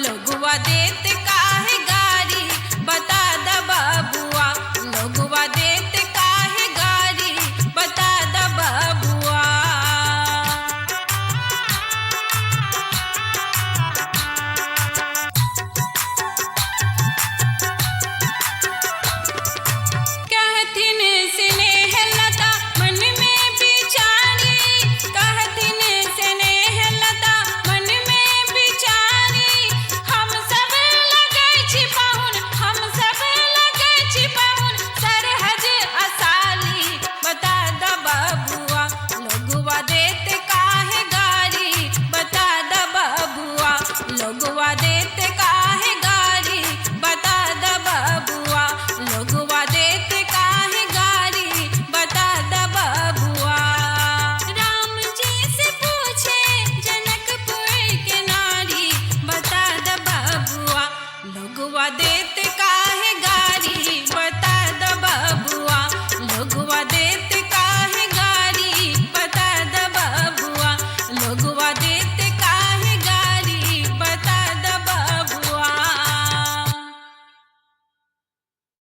लोगवा देत काहे गारी बता द बबुआ, लोगवा देत काहे गारी बता द बबुआ। कहथिन स्नेह लता मन में बिचारी, कहथिन स्नेह लता मन में बिचारी। हम सब लगै छी पाहुन, हम सब लगै छी पाहुन सरहज असाली बता द बबुआ, लोगवा देत काहे गारी बता द बबुआ, लोगवा देत काहे गारी बता द बबुआ, लोगवा देत काहे गारी बता द बबुआ। राम जी से पूछे जनकपुर के नारी बता द बबुआ, लोगवा देत